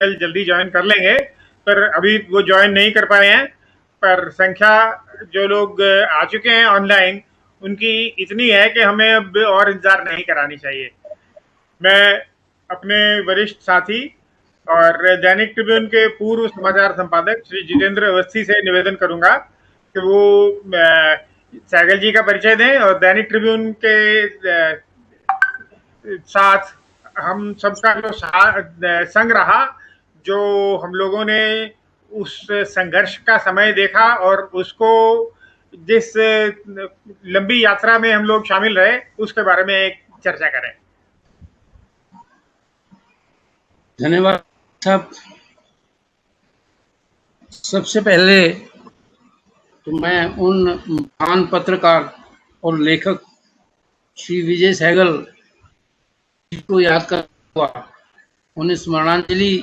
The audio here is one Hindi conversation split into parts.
जल्दी ज्वाइन कर लेंगे, पर अभी वो ज्वाइन नहीं कर पाए हैं। पर संख्या जो लोग आ चुके हैं ऑनलाइन, उनकी इतनी है कि हमें अब और इंतजार नहीं करानी चाहिए। मैं अपने वरिष्ठ साथी और दैनिक ट्रिब्यून के पूर्व समाचार संपादक श्री जितेंद्र अवस्थी से निवेदन करूंगा कि वो सहगल जी का परिचय दें और दैनिक ट्रिब्यून के साथ हम सबका जो संग रहा, जो हम लोगों ने उस संघर्ष का समय देखा और उसको जिस लंबी यात्रा में हम लोग शामिल रहे, उसके बारे में एक चर्चा करें। धन्यवाद साहब। सबसे पहले तो मैं उन महान पत्रकार और लेखक श्री विजय सहगल को याद करता हुआ उन्हें स्मरणांजलि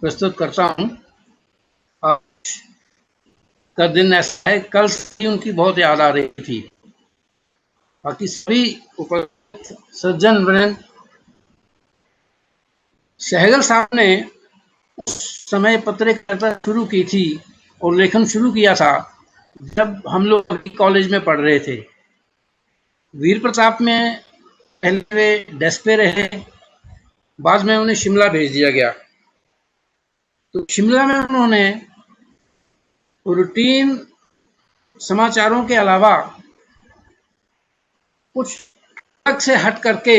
प्रस्तुत करता हूँ। आज का दिन ऐसा है, कल से उनकी बहुत याद आ रही थी। बाकी सभी सज्जन वृंद, सहगल साहब ने उस समय पत्रकारिता शुरू की थी और लेखन शुरू किया था जब हम लोग कॉलेज में पढ़ रहे थे। वीर प्रताप में पहले वे डेस्क पे रहे, बाद में उन्हें शिमला भेज दिया गया। तो शिमला में उन्होंने रूटीन समाचारों के अलावा कुछ अलग से हट करके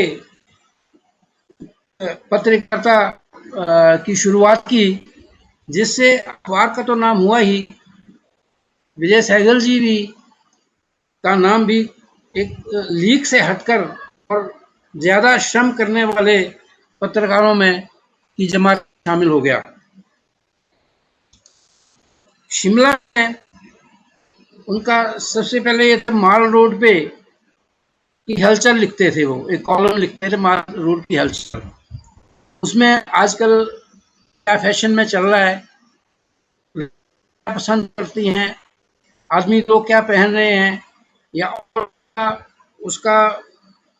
पत्रकारिता की शुरुआत की, जिससे अखबार का तो नाम हुआ ही, विजय सहगल जी भी का नाम भी एक लीक से हटकर और ज्यादा श्रम करने वाले पत्रकारों में की जमात शामिल हो गया। शिमला में उनका सबसे पहले ये माल रोड पे की हलचल लिखते थे, वो एक कॉलम लिखते थे माल रोड की हलचल। उसमें आजकल क्या फैशन में चल रहा है, क्या पसंद करती हैं आदमी, लोग क्या पहन रहे हैं, या उसका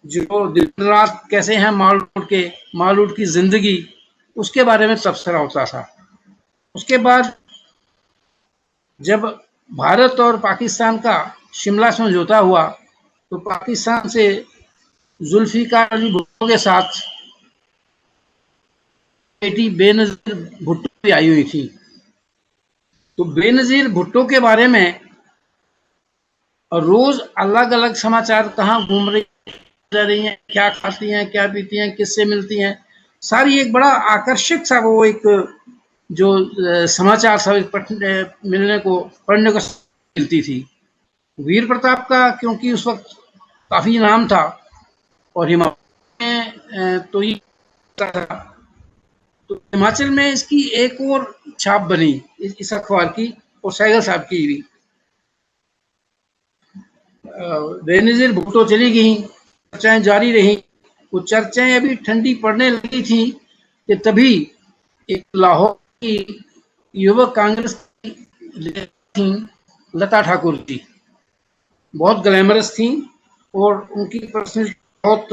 जो दिन रात कैसे हैं माल रोड की जिंदगी, उसके बारे में तबसरा होता था। उसके बाद जब भारत और पाकिस्तान का शिमला समझौता हुआ, तो पाकिस्तान से जुल्फिकार अली भुट्टो के साथ बेटी बेनजीर भुट्टो भी आई हुई थी। तो बेनजीर भुट्टो के बारे में रोज अलग अलग समाचार कहाँ घूम रही हैं, क्या खाती हैं, क्या पीती हैं, किससे मिलती हैं, सारी एक बड़ा आकर्षक सा वो एक जो समाचार सब मिलने को पढ़ने को मिलती थी। वीर प्रताप का क्योंकि उस वक्त काफी नाम था और हिमाचल में तो ये था, तो हिमाचल में इसकी एक और छाप बनी इस अखबार की और सहगल साहब की भी। बेनजीर भुट्टो चली गई, चर्चाएं जारी रही। वो चर्चाएं अभी ठंडी पड़ने लगी थी कि तभी एक लाहौर की युवक कांग्रेस की लता ठाकुर जी बहुत ग्लैमरस थी और उनकी पर्सनैलिटी बहुत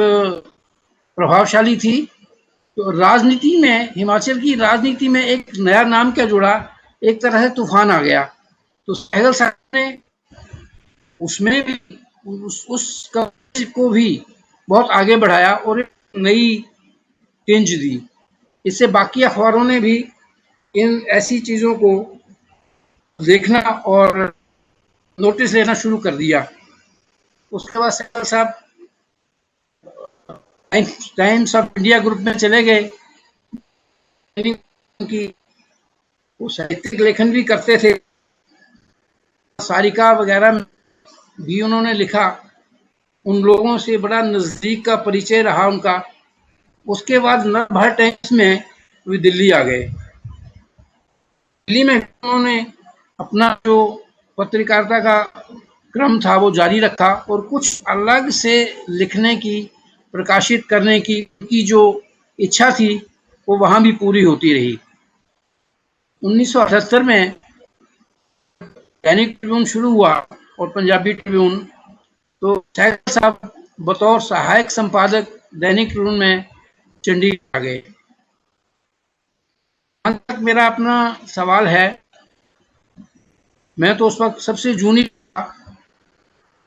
प्रभावशाली थी। तो राजनीति में, हिमाचल की राजनीति में एक नया नाम क्या जुड़ा, एक तरह से तूफान आ गया। तो सहगल साहब ने उसमें भी उस को भी बहुत आगे बढ़ाया और एक नई टेंज दी। इससे बाकी अखबारों ने भी इन ऐसी चीजों को देखना और नोटिस लेना शुरू कर दिया। उसके बाद सहगल साहब टाइम्स ऑफ इंडिया ग्रुप में चले गए। की वो साहित्यिक लेखन भी करते थे, सारिका वगैरह भी उन्होंने लिखा। उन लोगों से बड़ा नजदीक का परिचय रहा उनका। उसके बाद नवभारत टाइम्स में वे दिल्ली आ गए। दिल्ली में उन्होंने अपना जो पत्रकारिता का क्रम था वो जारी रखा और कुछ अलग से लिखने की, प्रकाशित करने की जो इच्छा थी वो वहां भी पूरी होती रही। 1978 में दैनिक ट्रिब्यून शुरू हुआ और पंजाबी ट्रिब्यून, तो सहगल साहब बतौर सहायक संपादक दैनिक ट्रिब्यून में चंडीगढ़ आ गए। जहाँ तक मेरा अपना सवाल है, मैं तो उस वक्त सबसे जूनियर था,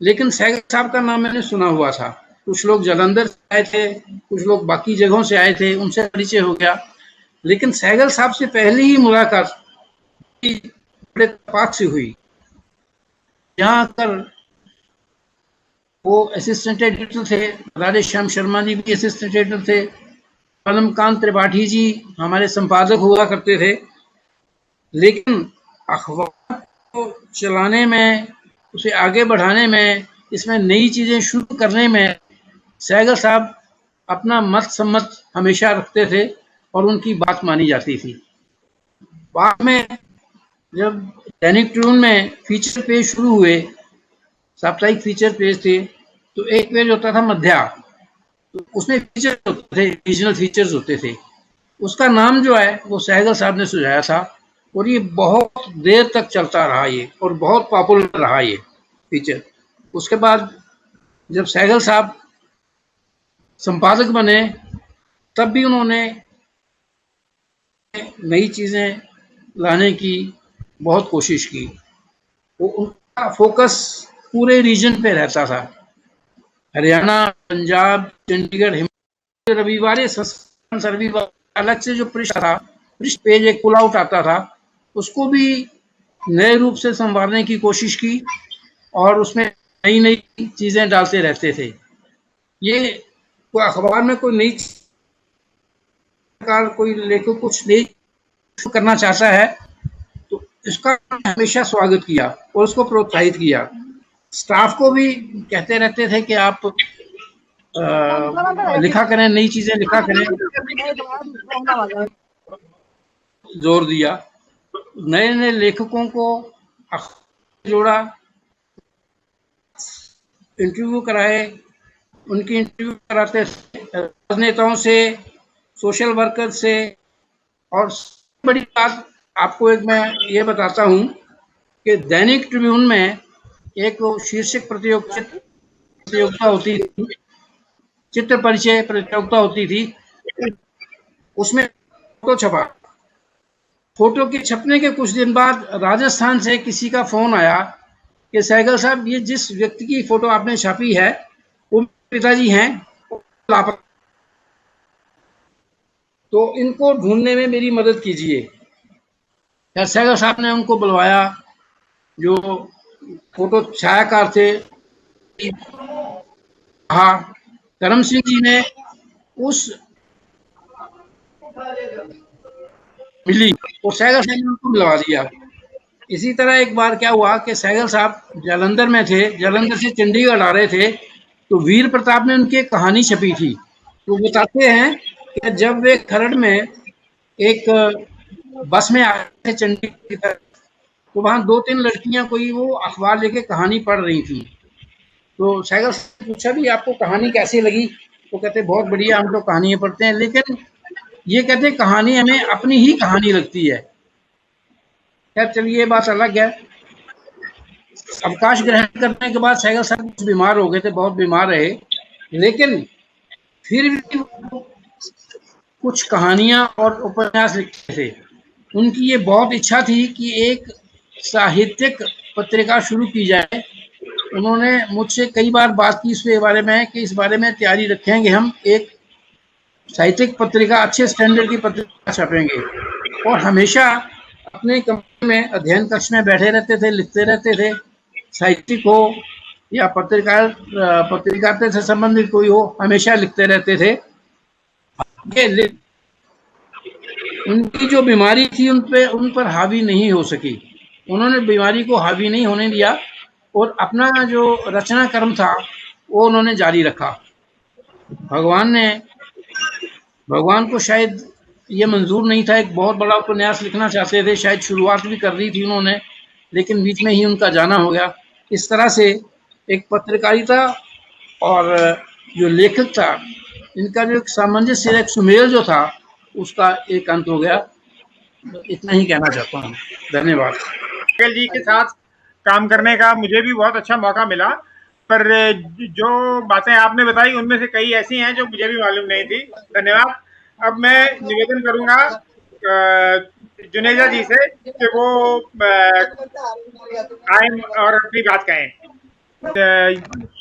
लेकिन सहगल साहब का नाम मैंने सुना हुआ था। कुछ लोग जालंधर से आए थे, कुछ लोग बाकी जगहों से आए थे, उनसे परिचय हो गया, लेकिन सहगल साहब से पहले ही मुलाकात बड़े तपाक से हुई। यहाँ आकर वो असिस्टेंट एडिटर थे, राधे श्याम शर्मा जी भी असिस्टेंट एडिटर थे, पदमकांत त्रिपाठी जी हमारे संपादक हुआ करते थे। लेकिन अखबार को चलाने में, उसे आगे बढ़ाने में, इसमें नई चीजें शुरू करने में सहगल साहब अपना मत सम्मत हमेशा रखते थे और उनकी बात मानी जाती थी। बाद में जब दैनिक ट्रिब्यून में फीचर पेज शुरू हुए, साप्ताहिक फीचर पेज थे, तो एक पेज होता था मध्या, तो उसमें फीचर होते थे, रीजनल फीचर्स होते थे। उसका नाम जो है वो सहगल साहब ने सुझाया था और ये बहुत देर तक चलता रहा ये, और बहुत पॉपुलर रहा ये फीचर। उसके बाद जब सहगल साहब संपादक बने, तब भी उन्होंने नई चीजें लाने की बहुत कोशिश की। वो उनका फोकस पूरे रीजन पे रहता था, हरियाणा, पंजाब, चंडीगढ़, हिमाचल। रविवार रविवार अलग से जो पृष्ठ था, पृष्ठ पेज एक पुल आउट आता था, उसको भी नए रूप से संवारने की कोशिश की और उसमें नई नई चीजें डालते रहते थे। ये कोई अखबार में कोई नई प्रकार कोई लेखक कुछ नई करना चाहता है तो इसका हमेशा स्वागत किया और उसको प्रोत्साहित किया। स्टाफ को भी कहते रहते थे कि आप लिखा करें, नई चीजें लिखा करें, जोर दिया। नए नए लेखकों को जोड़ा, इंटरव्यू कराए, उनकी इंटरव्यू कराते थे राजनेताओं से, सोशल वर्कर से। और बड़ी बात आपको एक मैं ये बताता हूँ कि दैनिक ट्रिब्यून में एक शीर्षक प्रतियोगिता होती थी, चित्र परिचय प्रतियोगिता होती थी, उसमें फोटो छपा। फोटो के छपने के कुछ दिन बाद राजस्थान से किसी का फोन आया कि सहगल साहब, ये जिस व्यक्ति की फोटो आपने छापी है वो पिताजी हैं, लापता, तो इनको ढूंढने में मेरी मदद कीजिए। सहगल साहब ने उनको बुलवाया, जो फोटो छायाकार थे। हाँ, करम सिंह जी ने उस मिली और सहगल साहब ने उनको बुलवा दिया। इसी तरह एक बार क्या हुआ कि सहगल साहब जालंधर में थे, जालंधर से चंडीगढ़ आ रहे थे, तो वीर प्रताप ने उनकी एक कहानी छपी थी। तो बताते हैं कि जब वे खरड़ में एक बस में आए थे चंडीगढ़ की तरफ, तो वहां 2-3 लड़कियां कोई वो अखबार लेके कहानी पढ़ रही थी। तो सहगल से पूछा भी आपको कहानी कैसी लगी? तो कहते बहुत बढ़िया, हम तो कहानियां पढ़ते हैं, लेकिन ये कहते कहानी हमें अपनी ही कहानी लगती है। खैर चलिए, ये बात अलग है। अवकाश ग्रहण करने के बाद सहगल साहब कुछ बीमार हो गए थे, बहुत बीमार रहे, लेकिन फिर भी कुछ कहानियां और उपन्यास लिखते थे। उनकी ये बहुत इच्छा थी कि एक साहित्यिक पत्रिका शुरू की जाए। उन्होंने मुझसे कई बार बात की इसके बारे में कि इस बारे में तैयारी रखेंगे, हम एक साहित्यिक पत्रिका, अच्छे स्टैंडर्ड की पत्रिका छापेंगे। और हमेशा अपने कमरे में अध्ययन कक्ष में बैठे रहते थे, लिखते रहते थे, साहित्यिक हो या पत्रकारिता से संबंधित कोई हो, हमेशा लिखते रहते थे। उनकी जो बीमारी थी उन पर हावी नहीं हो सकी। उन्होंने बीमारी को हावी नहीं होने दिया और अपना जो रचना कर्म था वो उन्होंने जारी रखा। भगवान को शायद ये मंजूर नहीं था, एक बहुत बड़ा उपन्यास लिखना चाहते थे, शायद शुरुआत भी कर दी थी उन्होंने, लेकिन बीच में ही उनका जाना हो गया। इस तरह से एक पत्रकारिता और जो लेखक था, इनका जो एक सामंजस्य, एक सुमेल जो था, उसका एक अंत हो गया। इतना ही कहना चाहता हूँ। धन्यवाद। सहगल जी के साथ काम करने का मुझे भी बहुत अच्छा मौका मिला, पर जो बातें आपने बताई उनमें से कई ऐसी हैं जो मुझे भी मालूम नहीं थी। धन्यवाद। अब मैं निवेदन करूंगा जुनेजा जी से कि वो आए और अपनी बात कहें।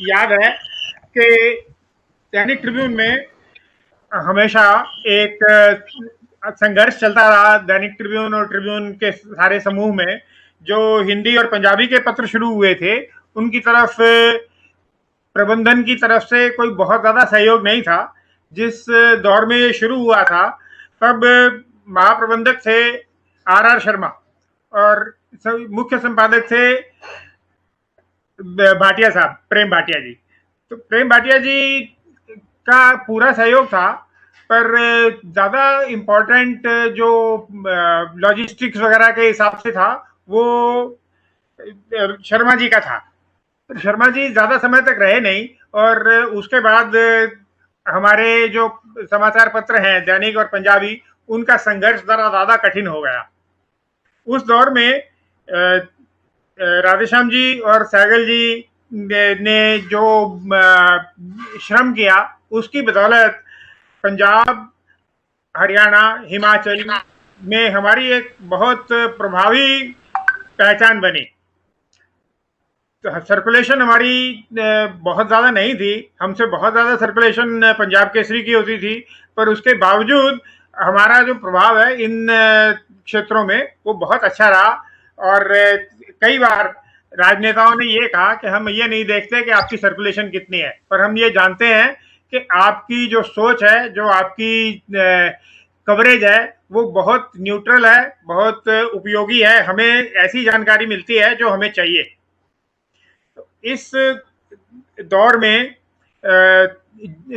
याद है कि दैनिक ट्रिब्यून में हमेशा एक संघर्ष चलता रहा, दैनिक ट्रिब्यून और ट्रिब्यून के सारे समूह में। जो हिंदी और पंजाबी के पत्र शुरू हुए थे, उनकी तरफ प्रबंधन की तरफ से कोई बहुत ज्यादा सहयोग नहीं था। जिस दौर में ये शुरू हुआ था, तब महाप्रबंधक थे आर शर्मा और मुख्य संपादक थे भाटिया साहब, प्रेम भाटिया जी। तो प्रेम भाटिया जी का पूरा सहयोग था, पर ज्यादा इम्पोर्टेंट जो लॉजिस्टिक्स वगैरह के हिसाब से था, वो शर्मा जी का था। शर्मा जी ज्यादा समय तक रहे नहीं, और उसके बाद हमारे जो समाचार पत्र हैं, दैनिक और पंजाबी, उनका संघर्ष जरा ज्यादा कठिन हो गया। उस दौर में राधेश्याम जी और सहगल जी ने जो श्रम किया, उसकी बदौलत पंजाब, हरियाणा, हिमाचल में हमारी एक बहुत प्रभावी पहचान बनी। तो सर्कुलेशन हमारी बहुत ज्यादा नहीं थी, हमसे बहुत ज्यादा सर्कुलेशन पंजाब केसरी की होती थी, पर उसके बावजूद हमारा जो प्रभाव है इन क्षेत्रों में वो बहुत अच्छा रहा। और कई बार राजनेताओं ने ये कहा कि हम ये नहीं देखते कि आपकी सर्कुलेशन कितनी है, पर हम ये जानते हैं कि आपकी जो सोच है, जो आपकी कवरेज है, वो बहुत न्यूट्रल है, बहुत उपयोगी है, हमें ऐसी जानकारी मिलती है जो हमें चाहिए। इस दौर में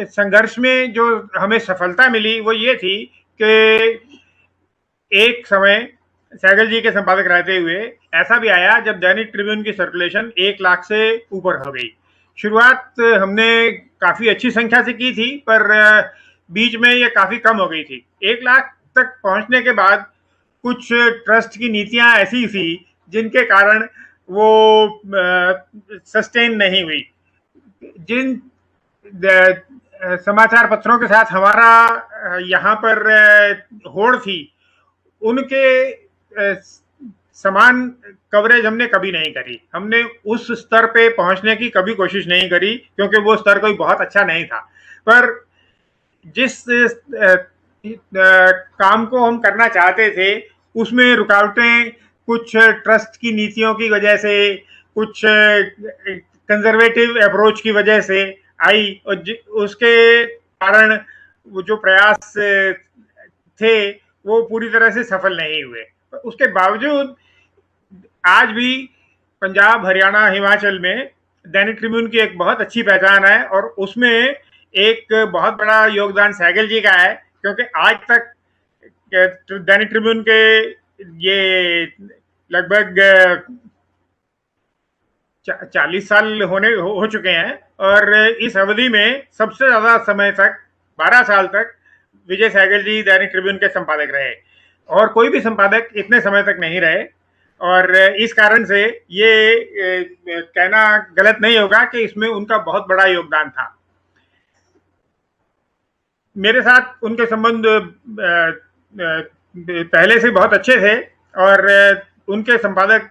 संघर्ष में जो हमें सफलता मिली वो ये थी कि एक समय सहगल जी के संपादक रहते हुए ऐसा भी आया जब दैनिक ट्रिब्यून की सर्कुलेशन 1 लाख से ऊपर हो गई। शुरुआत हमने काफी अच्छी संख्या से की थी, पर बीच में ये काफी कम हो गई थी। 1 लाख तक पहुंचने के बाद कुछ ट्रस्ट की नीतियां ऐसी थी जिनके कारण वो सस्टेन नहीं हुई। जिन समाचार पत्रों के साथ हमारा यहाँ पर होड़ थी, उनके समान कवरेज हमने कभी नहीं करी। हमने उस स्तर पे पहुंचने की कभी कोशिश नहीं करी, क्योंकि वो स्तर कोई बहुत अच्छा नहीं था। पर जिस काम को हम करना चाहते थे, उसमें रुकावटें कुछ ट्रस्ट की नीतियों की वजह से, कुछ कंजर्वेटिव अप्रोच की वजह से आई, और उसके कारण वो जो प्रयास थे वो पूरी तरह से सफल नहीं हुए। उसके बावजूद आज भी पंजाब, हरियाणा, हिमाचल में दैनिक ट्रिब्यून की एक बहुत अच्छी पहचान है, और उसमें एक बहुत बड़ा योगदान सहगल जी का है, क्योंकि आज तक दैनिक ट्रिब्यून के ये लगभग 40 साल हो चुके हैं, और इस अवधि में सबसे ज्यादा समय तक 12 साल तक विजय सहगल जी दैनिक ट्रिब्यून के संपादक रहे, और कोई भी संपादक इतने समय तक नहीं रहे। और इस कारण से ये कहना गलत नहीं होगा कि इसमें उनका बहुत बड़ा योगदान था। मेरे साथ उनके संबंध पहले से बहुत अच्छे थे, और उनके संपादक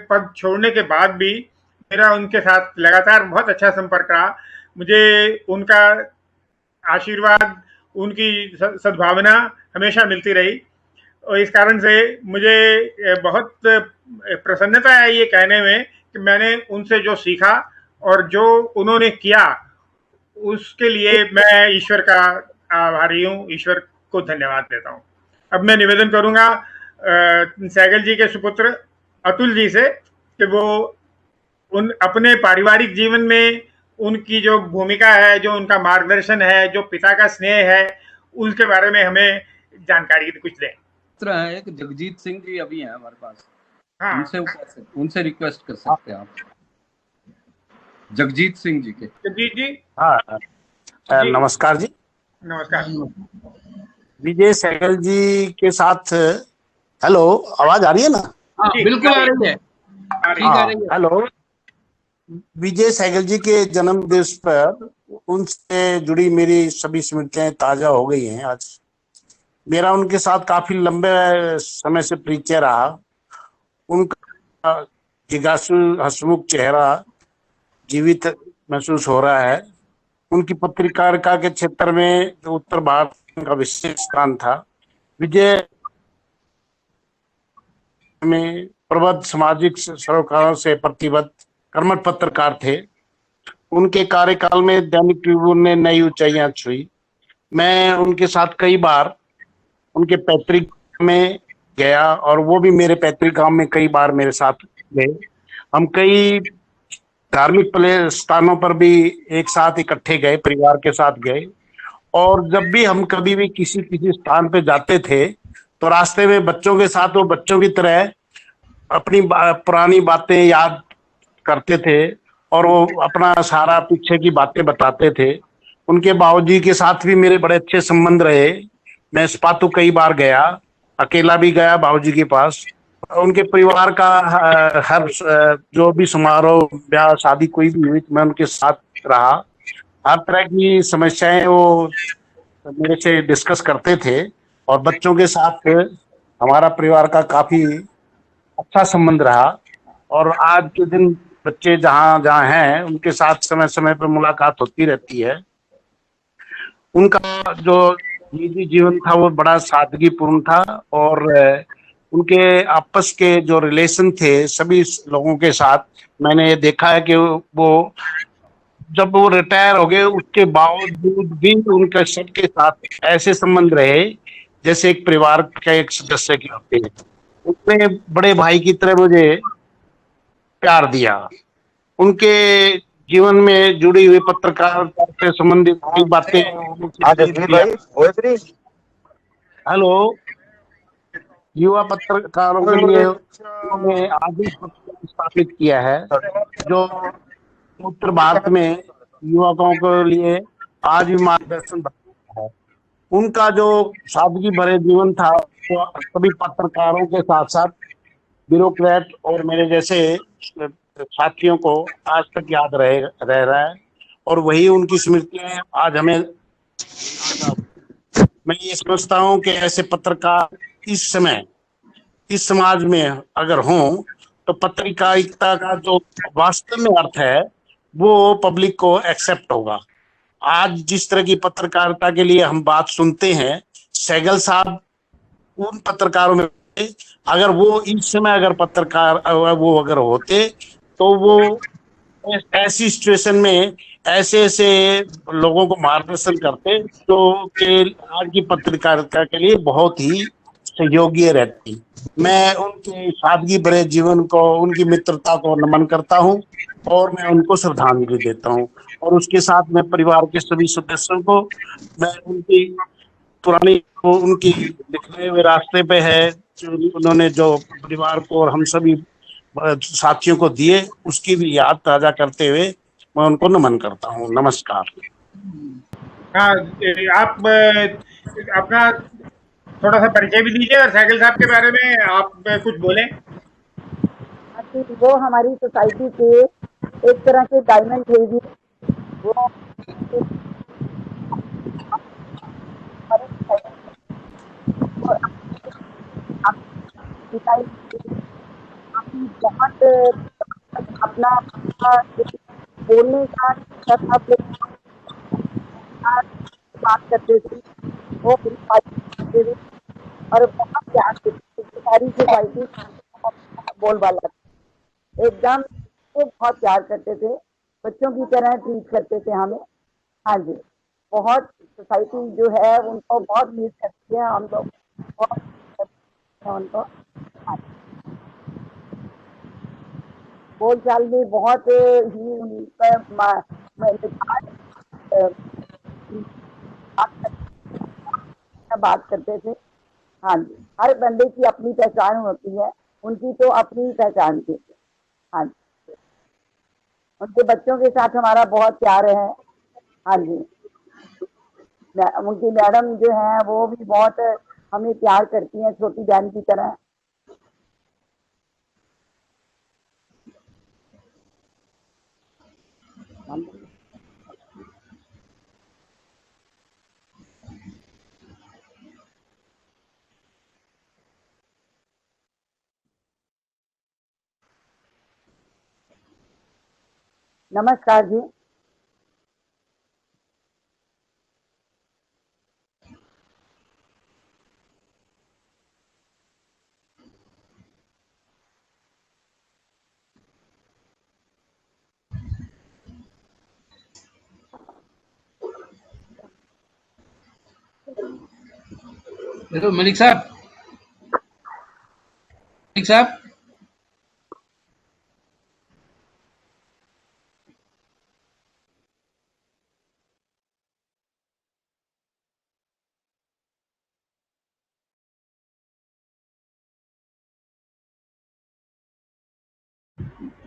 पद छोड़ने के बाद भी मेरा उनके साथ लगातार बहुत अच्छा संपर्क रहा। मुझे उनका आशीर्वाद, उनकी सद्भावना हमेशा मिलती रही, और इस कारण से मुझे बहुत प्रसन्नता है ये कहने में कि मैंने उनसे जो सीखा और जो उन्होंने किया, उसके लिए मैं ईश्वर का आभारी हूँ, ईश्वर को धन्यवाद देता हूँ। अब मैं निवेदन करूंगा सहगल जी के सुपुत्र अतुल जी से कि वो उन अपने पारिवारिक जीवन में उनकी जो भूमिका है, जो उनका मार्गदर्शन है, जो पिता का स्नेह है, उसके बारे में हमें जानकारी कुछ दें। है कि जगजीत सिंह जी अभी हैं हमारे पास। हाँ, उनसे रिक्वेस्ट कर सकते हैं आप, जगजीत सिंह जी के। जगजीत जी। हाँ, नमस्कार जी। नमस्कार। विजय सहगल जी के साथ, हेलो, आवाज आ रही है ना? हाँ, बिल्कुल आ रही है। हेलो, विजय सहगल जी के जन्म दिवस पर उनसे जुड़ी मेरी सभी स्मृतियां ताजा हो गई हैं आज। मेरा उनके साथ काफी लंबे समय से परिचय रहा। उनका जिज्ञासु हंसमुख चेहरा जीवित महसूस हो रहा है। उनकी पत्रकारिता के क्षेत्र में जो उत्तर भारत का विशेष स्थान था। विजय में प्रबुद्ध सामाजिक सरोकारों से प्रतिबद्ध कर्मठ पत्रकार थे। उनके कार्यकाल में दैनिक ट्रिब्यून ने नई ऊंचाइयां छुई। मैं उनके साथ कई बार उनके पैतृक गांव में गया और वो भी मेरे पैतृक गांव में कई बार मेरे साथ गए। हम कई धार्मिक स्थानों पर भी एक साथ इकट्ठे गए, परिवार के साथ गए। और जब भी हम कभी भी किसी किसी स्थान पे जाते थे तो रास्ते में बच्चों के साथ वो बच्चों की तरह अपनी पुरानी बातें याद करते थे और वो अपना सारा पीछे की बातें बताते थे। उनके बाबूजी के साथ भी मेरे बड़े अच्छे संबंध रहे। मैं स्पातू कई बार गया, अकेला भी गया बाबूजी के पास। उनके परिवार का हर जो भी समारोह, ब्याह, शादी कोई भी हुई तो मैं उनके साथ रहा। हर तरह की समस्याएं वो मेरे से डिस्कस करते थे और बच्चों के साथ हमारा परिवार का काफी अच्छा संबंध रहा। और आज के दिन बच्चे जहाँ जहाँ हैं उनके साथ समय समय पर मुलाकात होती रहती है। उनका जो निजी जीवन था वो बड़ा सादगीपूर्ण था। और उनके आपस के जो रिलेशन थे सभी लोगों के साथ, मैंने ये देखा है कि वो जब वो रिटायर हो गए उसके बावजूद भी उनके सबके साथ ऐसे संबंध रहे जैसे एक परिवार का एक सदस्य के होते हैं। उसने बड़े भाई की तरह मुझे प्यार दिया। उनके जीवन में जुड़ी हुई पत्रकारिता से संबंधित कई बातें हाँ मुझे जसमीत भी। भाई हुए फ्री। हेलो। युवा पत्रकारों के लिए उन्होंने आदि पत्र स्थापित किया है जो उत्तर भारत में युवकों के लिए आज भी मार्गदर्शन बनता है। उनका जो सादगी भरे जीवन था वो सभी पत्रकारों के साथ साथ ब्यूरोक्रेट और मेरे जैसे साथियों को आज तक याद रह रहा है। और वही उनकी स्मृतियां आज हमें याद आती। मैं ये समझता हूँ कि ऐसे पत्रकार इस समय इस समाज में अगर हों तो पत्रकारिता का जो वास्तव में अर्थ है वो पब्लिक को एक्सेप्ट होगा। आज जिस तरह की पत्रकारिता के लिए हम बात सुनते हैं, सहगल साहब उन पत्रकारों में, अगर वो इस समय अगर पत्रकार वो अगर होते तो वो ऐसी सिचुएशन में ऐसे ऐसे लोगों को मार्गदर्शन करते जो कि आज की पत्रकारिता के लिए बहुत ही सहयोगी रहती। मैं उनके सादगी भरे जीवन को, उनकी मित्रता को नमन करता हूँ और मैं उनको श्रद्धांजलि देता हूँ। और उसके साथ मैं परिवार के सभी सदस्यों को, मैं उनकी पुरानी उनकी दिखलाए हुए रास्ते पे है जो उन्होंने जो परिवार को और हम सभी साथियों को दिए उसकी भी याद ताजा करते हुए मैं उनको नमन करता हूँ। नमस्कार। हाँ, आप अपना थोड़ा सा परिचय भी दीजिए और साइकिल साहब के बारे में आप कुछ बोलें। वो हमारी सोसाइटी के एक तरह के डायमंड थे जी। वो हमारी सोसाइटी बहुत अपना बोलने का तथा बात करते थे। वो करते थे और बहुत प्यार देते थे। सारी सोसाइटी बोलबाला एकदम वो बहुत प्यार करते थे, बच्चों की तरह ट्रीट करते थे हमें। हाँ जी, बहुत सोसाइटी जो है उनको बहुत मिस करती है हम लोग, बहुत miss करते हैं उनको। हाँ, बोलचाल में बहुत ही उनका मिठास, अ, बात करते थे। हाँ जी, हर बंदे की अपनी पहचान होती है, उनकी तो अपनी पहचान थी। हाँ जी, उनके बच्चों के साथ हमारा बहुत प्यार है। हाँ जी, उनकी मैडम जो है वो भी बहुत हमें प्यार करती हैं, छोटी बहन की तरह। नमस्कार जी। हेलो मलिक साहब, मलिक साहब,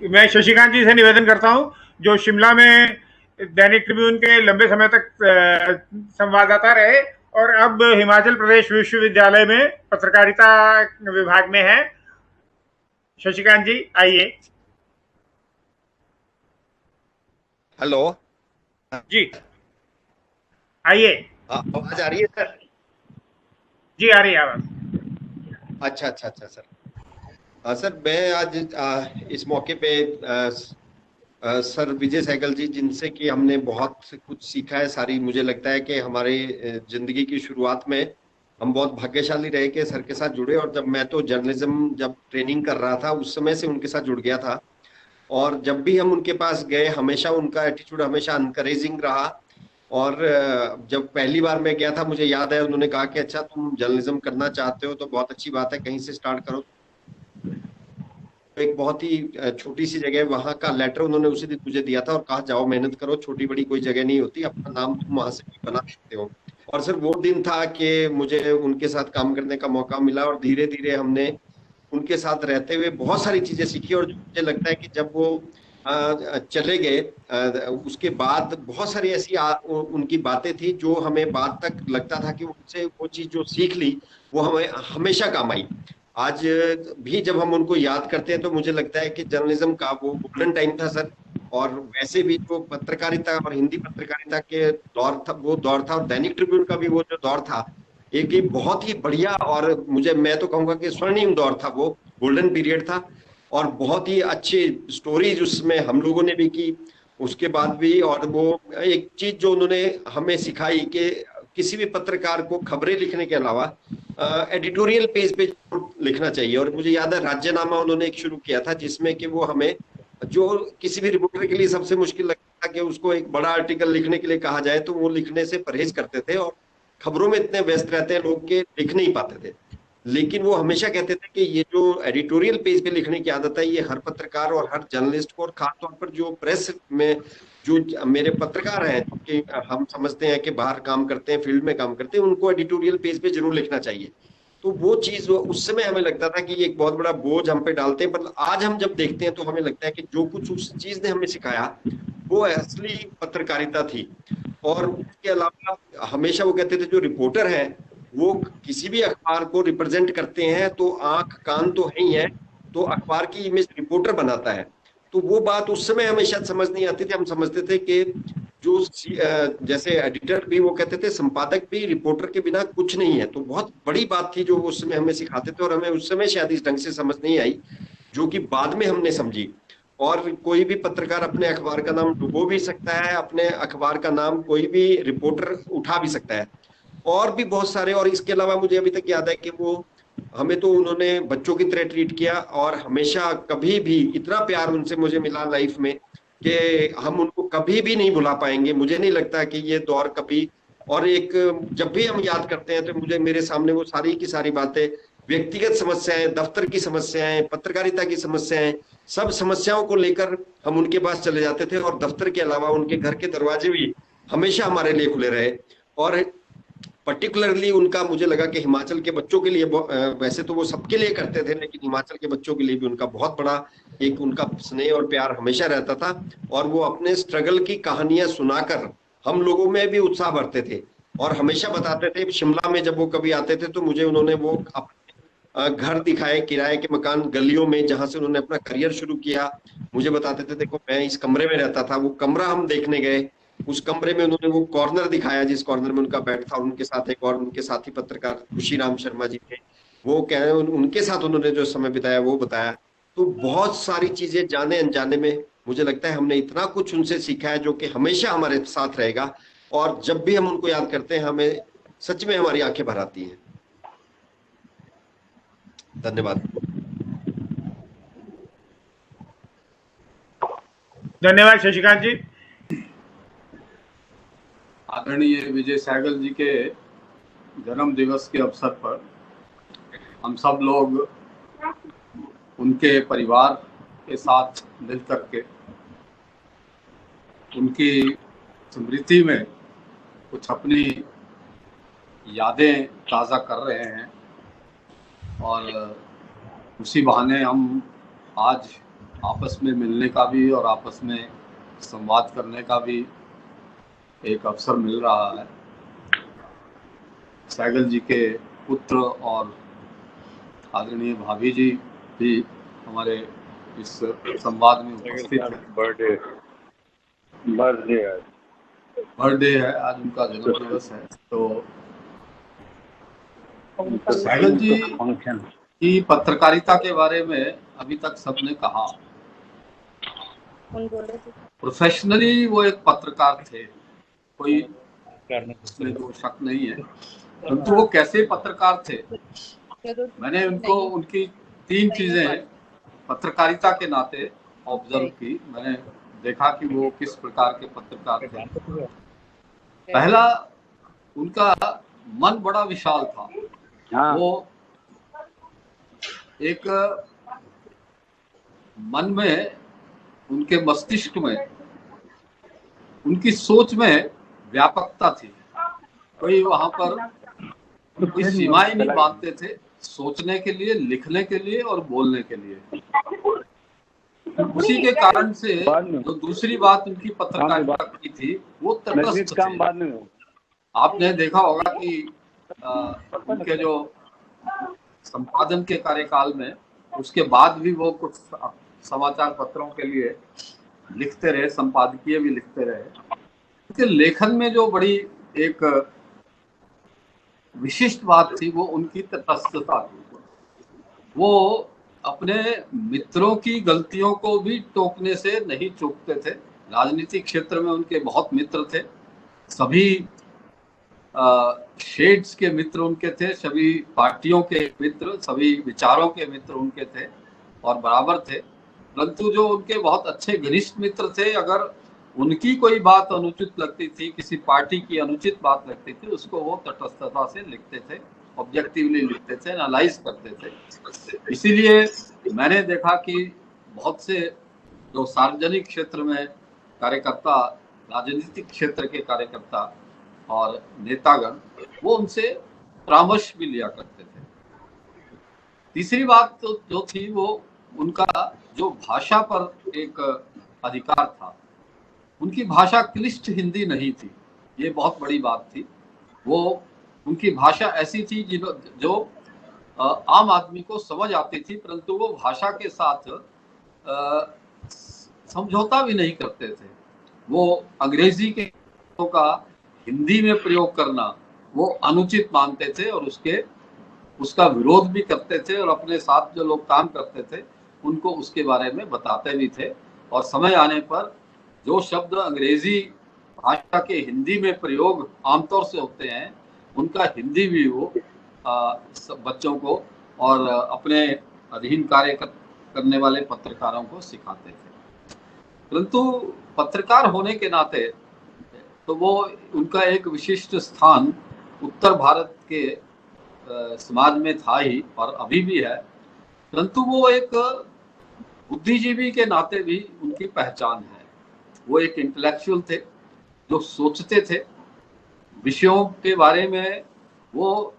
मैं शशिकांत जी से निवेदन करता हूं, जो शिमला में दैनिक ट्रिब्यून के लंबे समय तक संवाददाता रहे और अब हिमाचल प्रदेश विश्वविद्यालय में पत्रकारिता विभाग में है। शशिकांत जी आइए। हेलो। जी आइए। आवाज आ रही है सर? जी आ रही है आवाज। अच्छा अच्छा अच्छा सर। सर मैं आज इस मौके पे सर विजय सहगल जी, जिनसे कि हमने बहुत कुछ सीखा है, सारी मुझे लगता है कि हमारे जिंदगी की शुरुआत में हम बहुत भाग्यशाली रहे कि सर के साथ जुड़े। और जब मैं तो जर्नलिज्म जब ट्रेनिंग कर रहा था उस समय से उनके साथ जुड़ गया था, और जब भी हम उनके पास गए हमेशा उनका एटीट्यूड हमेशा एनकरेजिंग रहा। और जब पहली बार मैं गया था मुझे याद है उन्होंने कहा कि अच्छा तुम जर्नलिज्म करना चाहते हो तो बहुत अच्छी बात है, कहीं से स्टार्ट करो। एक बहुत ही छोटी सी जगह, वहां का लेटर उन्होंने उसी दिन मुझे दिया था और कहा जाओ मेहनत करो, छोटी बड़ी कोई जगह नहीं होती, अपना नाम तुम वहां से भी बना सकते हो। और सर वो दिन था कि मुझे उनके साथ काम करने का मौका मिला और धीरे धीरे हमने उनके साथ रहते हुए बहुत सारी चीजें सीखी। और जो मुझे लगता है कि जब वो चले गए उसके बाद बहुत सारी ऐसी उनकी बातें थी जो हमें बाद तक लगता था कि उनसे वो चीज जो सीख ली वो हमें हमेशा काम आई। आज भी जब हम उनको याद करते हैं तो मुझे लगता है कि जर्नलिज्म का वो गोल्डन टाइम था सर। और वैसे भी जो पत्रकारिता और हिंदी पत्रकारिता के दौर था वो दौर था, और दैनिक ट्रिब्यून का भी वो जो दौर था एक ही बहुत ही बढ़िया, और मैं तो कहूंगा कि स्वर्णिम दौर था, वो गोल्डन पीरियड था। और बहुत ही अच्छी स्टोरीज उसमें हम लोगों ने भी की उसके बाद भी। और वो एक चीज जो उन्होंने हमें सिखाई कि किसी भी पत्रकार को खबरें लिखने के अलावा एडिटोरियल पेज पे लिखना चाहिए। और मुझे याद है राज्यनामा उन्होंने एक शुरू किया था जिसमें कि वो हमें, जो किसी भी रिपोर्टर के लिए सबसे मुश्किल लगता था कि उसको एक बड़ा आर्टिकल लिखने के लिए कहा जाए, तो वो लिखने से परहेज करते थे और खबरों में इतने व्यस्त रहते हैं लोग के लिख नहीं पाते थे। लेकिन वो हमेशा कहते थे कि ये जो एडिटोरियल पेज पे लिखने की आदत है ये हर पत्रकार और हर जर्नलिस्ट को, और खासतौर पर जो प्रेस में जो मेरे पत्रकार हैं कि हम समझते हैं कि बाहर काम करते हैं, फील्ड में काम करते हैं, उनको एडिटोरियल पेज पे जरूर लिखना चाहिए। तो वो चीज उस समय हमें लगता था कि ये एक बहुत बड़ा बोझ हम पे डालते हैं, पर आज हम जब देखते हैं तो हमें लगता है कि जो कुछ उस चीज ने हमें सिखाया वो असली पत्रकारिता थी। और उसके अलावा हमेशा वो कहते थे जो रिपोर्टर हैं वो किसी भी अखबार को रिप्रेजेंट करते हैं, तो आंख कान तो है ही है, तो अखबार की इमेज रिपोर्टर बनाता है। तो वो बात उस समय हमें शायद समझ नहीं आती थी। हम समझते थे कि जो जैसे एडिटर भी वो कहते थे संपादक भी रिपोर्टर के बिना कुछ नहीं है। तो बहुत बड़ी बात थी जो वो उस समय हमें सिखाते थे, और हमें उस समय शायद इस ढंग से समझ नहीं आई जो कि बाद में हमने समझी। और कोई भी पत्रकार अपने अखबार का नाम डुबो भी सकता है, अपने अखबार का नाम कोई भी रिपोर्टर उठा भी सकता है, और भी बहुत सारे। और इसके अलावा मुझे अभी तक याद है कि वो हमें तो उन्होंने बच्चों की तरह ट्रीट किया, और हमेशा कभी भी इतना प्यार उनसे मुझे मिला लाइफ में कि हम उनको कभी भी नहीं भुला पाएंगे। मुझे नहीं लगता कि ये दौर कभी, और एक जब भी हम याद करते हैं तो मुझे मेरे सामने वो सारी की सारी बातें, व्यक्तिगत समस्याएं, दफ्तर की समस्याएं, पत्रकारिता की समस्याएं, सब समस्याओं को लेकर हम उनके पास चले जाते थे। और दफ्तर के अलावा उनके घर के दरवाजे भी हमेशा हमारे लिए खुले रहे। और पर्टिकुलरली उनका मुझे लगा कि हिमाचल के बच्चों के लिए, वैसे तो वो सबके लिए करते थे लेकिन हिमाचल के बच्चों के लिए भी उनका बहुत बड़ा एक उनका स्नेह और प्यार हमेशा रहता था। और वो अपने स्ट्रगल की कहानियां सुनाकर हम लोगों में भी उत्साह भरते थे, और हमेशा बताते थे। शिमला में जब वो कभी आते थे तो मुझे उन्होंने वो घर दिखाए, किराए के मकान गलियों में जहां से उन्होंने अपना करियर शुरू किया। मुझे बताते थे देखो मैं इस कमरे में रहता था, वो कमरा हम देखने गए, उस कमरे में उन्होंने वो कॉर्नर दिखाया जिस कॉर्नर में उनका बेड था। उनके साथ एक और उनके साथी पत्रकार खुशीराम शर्मा जी थे, वो कह रहे हैं उनके साथ उन्होंने जो समय बिताया वो बताया। तो बहुत सारी चीजें जाने अनजाने में मुझे लगता है हमने इतना कुछ उनसे सीखा है जो कि हमेशा हमारे साथ रहेगा, और जब भी हम उनको याद करते हैं हमें सच में हमारी आंखें भर आती हैं। धन्यवाद। धन्यवाद शशिकांत जी। आदरणीय विजय सहगल जी के जन्म दिवस के अवसर पर हम सब लोग उनके परिवार के साथ मिलकर के उनकी स्मृति में कुछ अपनी यादें ताज़ा कर रहे हैं, और उसी बहाने हम आज आपस में मिलने का भी और आपस में संवाद करने का भी एक अवसर मिल रहा है। सहगल जी के पुत्र और आदरणीय भाभी जी भी हमारे इस संवाद में उपस्थित हैं। बर्थडे है आज, उनका जन्म दिवस है। तो सहगल जी की पत्रकारिता के बारे में अभी तक सबने कहा, प्रोफेशनली वो एक पत्रकार थे, कोई उसमें कोई शक नहीं है। परंतु वो कैसे पत्रकार थे, मैंने उनको उनकी 3 चीजें पत्रकारिता के नाते ऑब्जर्व की। मैंने देखा कि वो किस प्रकार के पत्रकार थे। पहला, उनका मन बड़ा विशाल था। वो एक मन में, उनके मस्तिष्क में, उनकी सोच में व्यापकता थी। कोई वहां पर कोई सीमाएं नहीं बांधते थे सोचने के लिए, लिखने के लिए और बोलने के लिए। उसी के कारण से जो दूसरी बात उनकी पत्रकारिता की थी वो तटस्थ थे। आपने देखा होगा कि उनके जो संपादन के कार्यकाल में, उसके बाद भी वो कुछ समाचार पत्रों के लिए लिखते रहे, संपादकीय भी लिखते रहे। उनके लेखन में जो बड़ी एक विशिष्ट बात थी वो उनकी तटस्थता थी। वो अपने मित्रों की गलतियों को भी टोकने से नहीं चूकते थे। राजनीतिक क्षेत्र में उनके बहुत मित्र थे, सभी शेड्स के मित्र उनके थे, सभी पार्टियों के मित्र, सभी विचारों के मित्र उनके थे और बराबर थे। परंतु जो उनके बहुत अच्छे घनिष्ठ मित्र थे, अगर उनकी कोई बात अनुचित लगती थी, किसी पार्टी की अनुचित बात लगती थी, उसको वो तटस्थता से लिखते थे, ऑब्जेक्टिवली लिखते थे, एनालाइज करते थे। इसीलिए मैंने देखा कि बहुत से जो सार्वजनिक क्षेत्र में कार्यकर्ता, राजनीतिक क्षेत्र के कार्यकर्ता और नेतागण, वो उनसे परामर्श भी लिया करते थे। तीसरी बात तो जो थी वो उनका जो भाषा पर एक अधिकार था। उनकी भाषा क्लिष्ट हिंदी नहीं थी, ये बहुत बड़ी बात थी। वो उनकी भाषा ऐसी थी जो आम आदमी को समझ आती थी, परंतु वो भाषा के साथ समझौता भी नहीं करते थे। वो अंग्रेजी के शब्दों का हिंदी में प्रयोग करना वो अनुचित मानते थे और उसका विरोध भी करते थे, और अपने साथ जो लोग काम करते थे उनको उसके बारे में बताते भी थे। और समय आने पर जो शब्द अंग्रेजी भाषा के हिंदी में प्रयोग आमतौर से होते हैं, उनका हिंदी भी वो बच्चों को और अपने अधीन कार्य करने वाले पत्रकारों को सिखाते थे। परंतु पत्रकार होने के नाते तो वो उनका एक विशिष्ट स्थान उत्तर भारत के समाज में था ही और अभी भी है। परंतु वो एक बुद्धिजीवी के नाते भी उनकी पहचान है। वो एक इंटेलेक्चुअल थे जो सोचते थे विषयों के बारे में, वो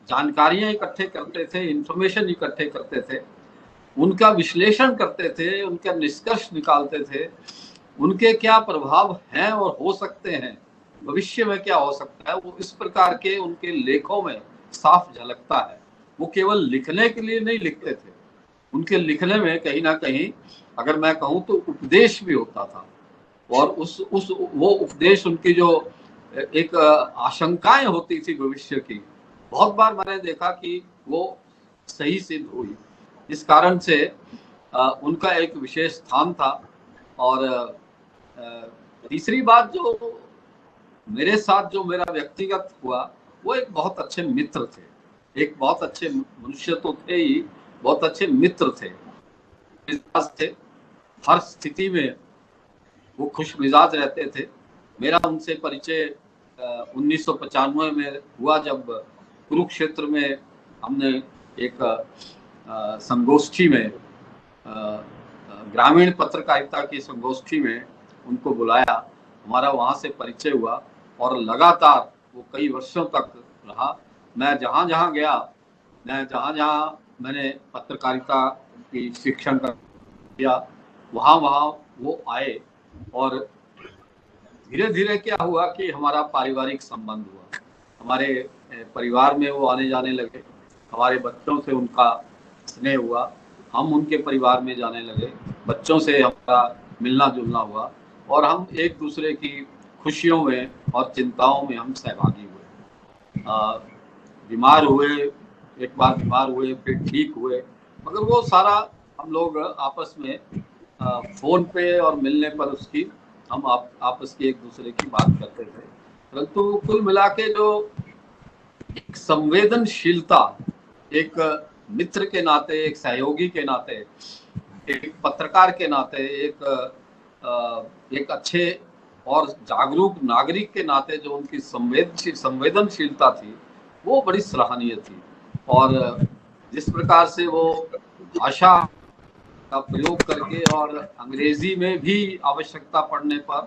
जानकारियां इकट्ठे करते थे, इंफॉर्मेशन इकट्ठे करते थे, उनका विश्लेषण करते थे, उनका निष्कर्ष निकालते थे, उनके क्या प्रभाव हैं और हो सकते हैं, भविष्य में क्या हो सकता है, वो इस प्रकार के उनके लेखों में साफ झलकता है। वो केवल लिखने के लिए नहीं लिखते थे, उनके लिखने में कहीं ना कहीं, अगर मैं कहूँ तो उपदेश भी होता था। और वो उपदेश, उनकी जो एक आशंकाएं होती थी भविष्य की, बहुत बार मैंने देखा कि वो सही सिद्ध हुई। इस कारण से उनका एक विशेष स्थान था। और तीसरी बात जो मेरे साथ जो मेरा व्यक्तिगत हुआ, वो एक बहुत अच्छे मित्र थे, एक बहुत अच्छे मनुष्य तो थे ही, बहुत अच्छे मित्र थे, मिजाज थे, हर स्थिति में वो खुश मिजाज रहते थे। मेरा उनसे परिचय 1995 में हुआ, जब कुरुक्षेत्र में हमने एक संगोष्ठी में, ग्रामीण पत्रकारिता की संगोष्ठी में उनको बुलाया, हमारा वहाँ से परिचय हुआ और लगातार वो कई वर्षों तक रहा। मैं जहाँ जहाँ गया, मैंने पत्रकारिता की शिक्षण किया, वहाँ वो आए और धीरे धीरे क्या हुआ कि हमारा पारिवारिक संबंध हुआ, हमारे परिवार में वो आने जाने लगे, हमारे बच्चों से उनका स्नेह हुआ, हम उनके परिवार में जाने लगे, बच्चों से हमारा मिलना जुलना हुआ और हम एक दूसरे की खुशियों में और चिंताओं में हम सहभागी हुए। बीमार हुए, एक बार बीमार हुए, फिर ठीक हुए, मगर वो सारा हम लोग आपस में फोन पे और मिलने पर उसकी हम आपस की एक दूसरे की बात करते थे। परंतु कुल मिला के जो एक संवेदनशीलता, एक मित्र के नाते, एक सहयोगी के नाते, एक पत्रकार के नाते, एक अच्छे और जागरूक नागरिक के नाते जो उनकी संवेदनशीलता थी, वो बड़ी सराहनीय थी। और जिस प्रकार से वो भाषा का प्रयोग करके और अंग्रेजी में भी आवश्यकता पड़ने पर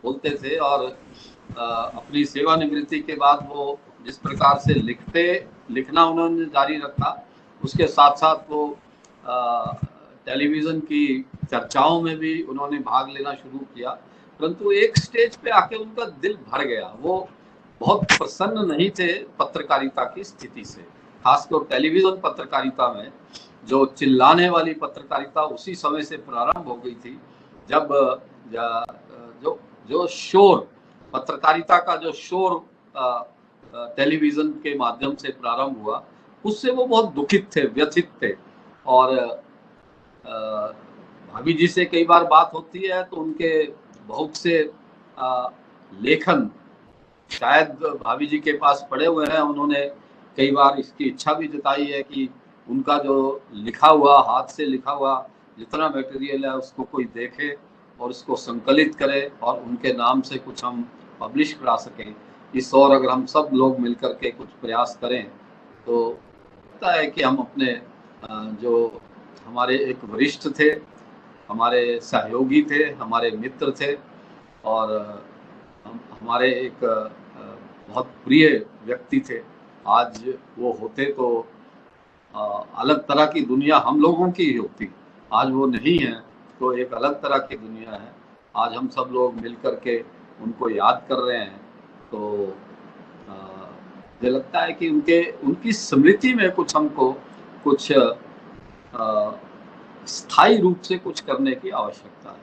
बोलते थे, और अपनी सेवानिवृत्ति के बाद वो जिस प्रकार से लिखना उन्होंने जारी रखा, उसके साथ साथ वो टेलीविजन की चर्चाओं में भी उन्होंने भाग लेना शुरू किया। परंतु एक स्टेज पे आके उनका दिल भर गया, वो बहुत प्रसन्न नहीं थे पत्रकारिता की स्थिति से, खासकर टेलीविजन पत्रकारिता में। जो चिल्लाने वाली पत्रकारिता उसी समय से प्रारंभ हो गई थी, जब जो शोर, पत्रकारिता का जो शोर टेलीविजन के माध्यम से प्रारंभ हुआ, उससे वो बहुत दुखित थे, व्यथित थे। और भाभी जी से कई बार बात होती है तो उनके बहुत से लेखन शायद भाभी जी के पास पड़े हुए हैं। उन्होंने कई बार इसकी इच्छा भी जताई है कि उनका जो लिखा हुआ, हाथ से लिखा हुआ जितना मटेरियल है उसको कोई देखे और उसको संकलित करे और उनके नाम से कुछ हम पब्लिश करा सकें। इस और अगर हम सब लोग मिलकर के कुछ प्रयास करें तो लगता है कि हम अपने जो हमारे एक वरिष्ठ थे, हमारे सहयोगी थे, हमारे मित्र थे और हमारे एक बहुत प्रिय व्यक्ति थे, आज वो होते तो अलग तरह की दुनिया हम लोगों की ही होती। आज वो नहीं है तो एक अलग तरह की दुनिया है। आज हम सब लोग मिलकर के उनको याद कर रहे हैं, तो मुझे लगता है कि उनकी स्मृति में कुछ हमको कुछ स्थायी रूप से कुछ करने की आवश्यकता है।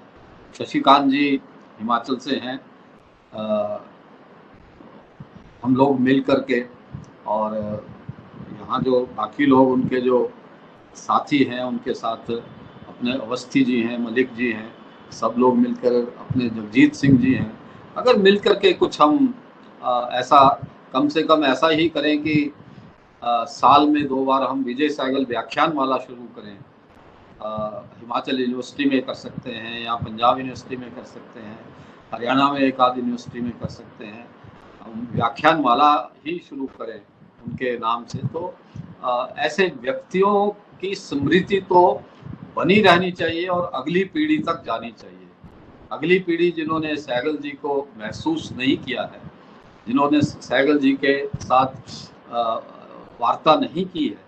शशिकांत जी हिमाचल से हैं, हम लोग मिल करके, और यहाँ जो बाकी लोग उनके जो साथी हैं, उनके साथ अपने अवस्थी जी हैं, मलिक जी हैं, सब लोग मिलकर, अपने जगजीत सिंह जी हैं, अगर मिल करके कुछ हम ऐसा कम से कम ऐसा ही करें कि साल में 2 बार हम विजय सहगल व्याख्यानमाला शुरू करें। हिमाचल यूनिवर्सिटी में कर सकते हैं या पंजाब यूनिवर्सिटी में कर सकते हैं, हरियाणा में एक आध यूनिवर्सिटी में कर सकते हैं, हम व्याख्यानमाला ही शुरू करें उनके नाम से। तो ऐसे व्यक्तियों की स्मृति तो बनी रहनी चाहिए और अगली पीढ़ी तक जानी चाहिए। अगली पीढ़ी जिन्होंने सहगल जी को महसूस नहीं किया है, जिन्होंने सहगल जी के साथ वार्ता नहीं की है,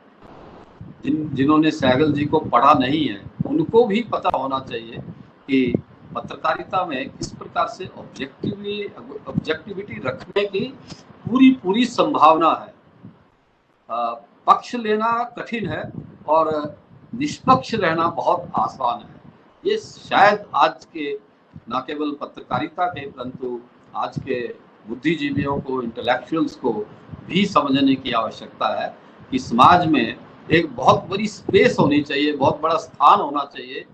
जिन्होंने सहगल जी को पढ़ा नहीं है, उनको भी पता होना चाहिए कि पत्रकारिता में किस प्रकार से ऑब्जेक्टिविटी रखने की पूरी संभावना है। पक्ष लेना कठिन है और निष्पक्ष रहना बहुत आसान है। ये शायद आज के न केवल पत्रकारिता के परंतु आज के बुद्धिजीवियों को, इंटेलेक्चुअल्स को भी समझने की आवश्यकता है कि समाज में एक बहुत बड़ी स्पेस होनी चाहिए, बहुत बड़ा स्थान होना चाहिए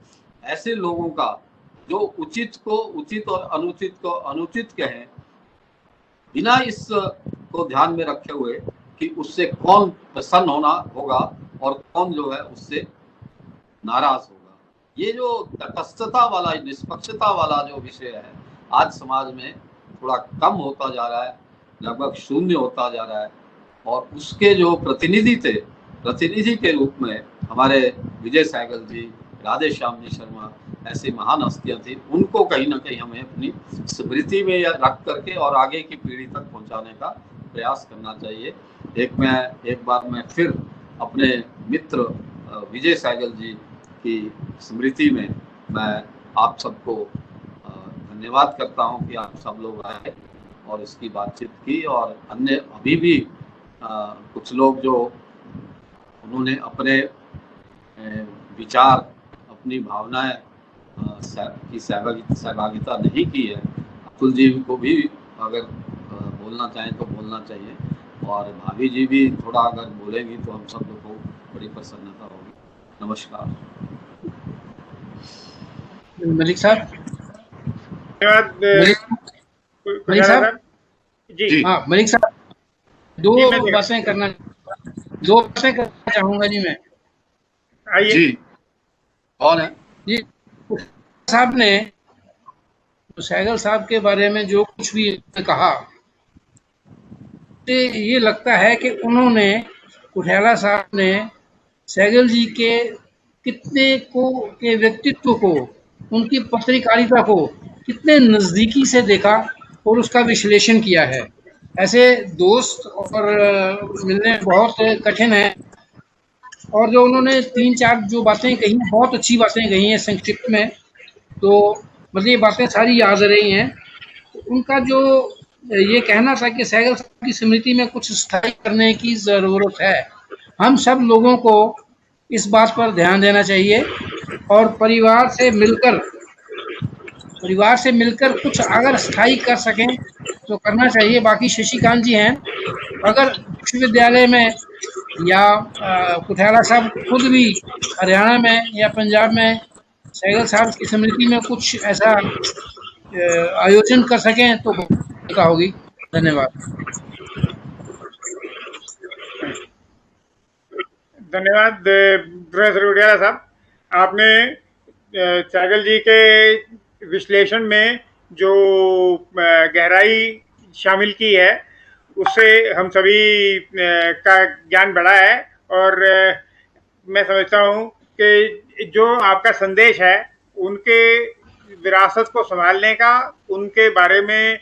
ऐसे लोगों का जो उचित को उचित और अनुचित को अनुचित कहें, बिना इस को ध्यान में रखे हुए कि उससे कौन प्रसन्न होना होगा और कौन जो है उससे नाराज होगा। ये जो तटस्थता वाला, निष्पक्षता वाला जो विषय है आज समाज में थोड़ा कम होता जा रहा है, लगभग शून्य होता जा रहा है। और उसके जो प्रतिनिधि के रूप में हमारे विजय सहगल जी, राधे श्याम जी शर्मा ऐसी महान हस्तियां थी, उनको कहीं ना कहीं हमें अपनी स्मृति में रख करके और आगे की पीढ़ी तक पहुंचाने का प्रयास करना चाहिए। एक बार मैं फिर अपने मित्र विजय सहगल जी की स्मृति में मैं आप सबको धन्यवाद करता हूं कि आप सब लोग आए और इसकी बातचीत की। और अन्य अभी भी कुछ लोग जो उन्होंने अपने विचार, अपनी भावनाएं की सहभागिता नहीं की है, अतुल जी को भी अगर बोलना चाहें तो बोलना चाहिए, और भाभी जी भी थोड़ा अगर बोलेंगी तो हम सब लोग को बड़ी प्रसन्नता होगी। नमस्कार। मलिक साहब। धन्यवाद मलिक साहब जी। हाँ मलिक साहब, दो बातें करना चाहूंगा जी मैं। आइए जी, कौन है जी? साहब ने सहगल साहब के बारे में जो कुछ भी कहा, तो ये लगता है कि उन्होंने, कुठियाला साहब ने सहगल जी के व्यक्तित्व को, उनकी पत्रकारिता को कितने नज़दीकी से देखा और उसका विश्लेषण किया है। ऐसे दोस्त और मिलने बहुत कठिन है। और जो उन्होंने 3-4 जो बातें कही, बहुत अच्छी बातें कही हैं संक्षिप्त में, तो मतलब ये बातें सारी याद रही हैं। तो उनका जो ये कहना था कि सहगल साहब की स्मृति में कुछ स्थायी करने की ज़रूरत है, हम सब लोगों को इस बात पर ध्यान देना चाहिए और परिवार से मिलकर कुछ अगर स्थायी कर सकें तो करना चाहिए। बाकी शशिकांत जी हैं, अगर विश्वविद्यालय में या कुठियाला साहब खुद भी हरियाणा में या पंजाब में सहगल साहब की स्मृति में कुछ ऐसा आयोजन कर सकें तो बहुत होगी। धन्यवाद। धन्यवाद प्रोफेसर कुठियाला साहब। आपने सहगल जी के विश्लेषण में जो गहराई शामिल की है, उससे हम सभी का ज्ञान बढ़ा है। और मैं समझता हूँ कि जो आपका संदेश है, उनके विरासत को संभालने का, उनके बारे में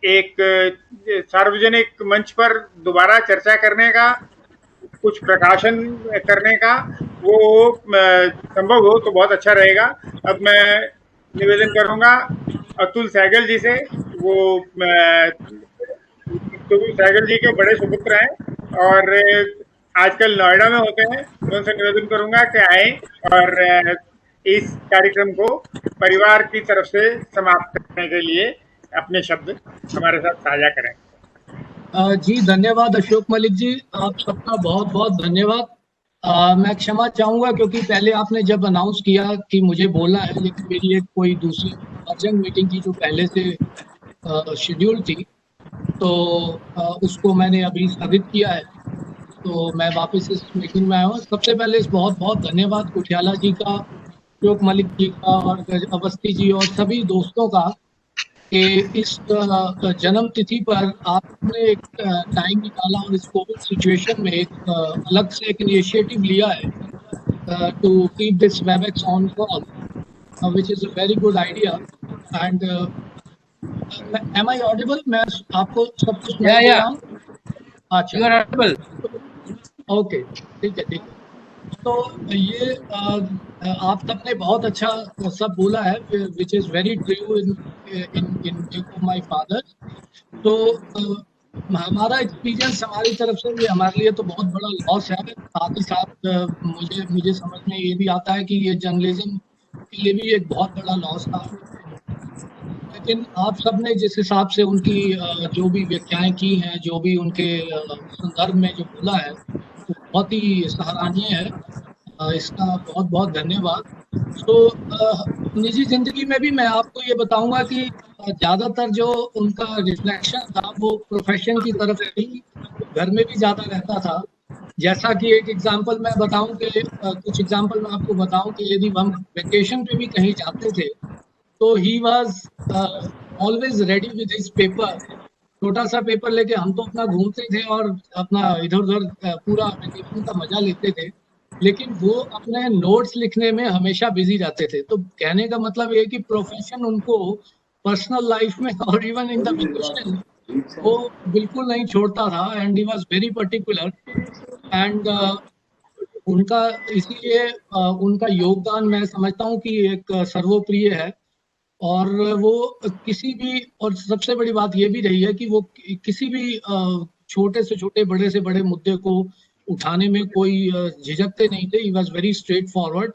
एक सार्वजनिक मंच पर दोबारा चर्चा करने का, कुछ प्रकाशन करने का, वो संभव हो तो बहुत अच्छा रहेगा। अब मैं निवेदन करूंगा अतुल सहगल जी से, वो सहगल जी के बड़े सुपुत्र हैं और आजकल नोएडा में होते हैं। मैं उनसे निवेदन करूंगा कि आए और इस कार्यक्रम को परिवार की तरफ से समाप्त करने के लिए अपने शब्द हमारे साथ साझा करें। जी धन्यवाद अशोक मलिक जी, आप सबका बहुत बहुत धन्यवाद। मैं क्षमा चाहूँगा क्योंकि पहले आपने जब अनाउंस किया कि मुझे बोलना है, लेकिन मेरी एक कोई दूसरी अर्जेंट मीटिंग थी जो पहले से शेड्यूल थी, तो उसको मैंने अभी स्थगित किया है, तो मैं वापस इस मीटिंग में आया हूँ। सबसे पहले इस बहुत बहुत धन्यवाद कुठियाला जी का, अशोक मलिक जी का और अवस्थी जी और सभी दोस्तों का कि इस जन्म तिथि पर आपने एक टाइम निकाला और इस कोविड सिचुएशन में एक अलग से एक इनिशिएटिव लिया है to keep this Webex on call, which is a very good idea. And am I audible? मैं आपको सब कुछ सुना रहा हूँ? अच्छा, ओके, ठीक है। तो ये आप सबने बहुत अच्छा सब बोला है, which is very true in my father. तो हमारा एक्सपीरियंस हमारी तरफ से भी हमारे लिए तो बहुत बड़ा लॉस है। साथ ही साथ मुझे समझ में ये भी आता है कि ये जर्नलिज्म के लिए भी एक बहुत बड़ा लॉस था। लेकिन आप सब ने जिस हिसाब से उनकी जो भी व्याख्याएं की हैं, जो भी उनके संदर्भ में जो बोला है, तो बहुत ही सराहनीय है। इसका बहुत बहुत धन्यवाद। तो निजी जिंदगी में भी मैं आपको ये बताऊंगा कि ज्यादातर जो उनका रिफ्लेक्शन था वो प्रोफेशन की तरफ ही, घर में भी ज्यादा रहता था। जैसा कि एक एग्जांपल मैं बताऊं कि कुछ एग्जांपल मैं आपको बताऊं कि यदि हम वेकेशन पे भी कहीं जाते थे तो he was always ready with his paper, छोटा सा पेपर लेके हम तो अपना घूमते थे और अपना इधर उधर पूरा वेकेशन का मजा लेते थे, लेकिन वो अपने नोट्स लिखने में हमेशा बिजी रहते थे। तो कहने का मतलब ये है कि प्रोफेशन उनको पर्सनल लाइफ में और इवन इन द वेकेशन वो बिल्कुल नहीं छोड़ता था, and he was very particular. And उनका इसीलिए उनका योगदान मैं समझता हूँ कि एक सर्वप्रिय है। और वो किसी भी, और सबसे बड़ी बात ये भी रही है कि वो किसी भी छोटे से छोटे, बड़े से बड़े मुद्दे को उठाने में कोई झिझकते नहीं थे। He was very straightforward.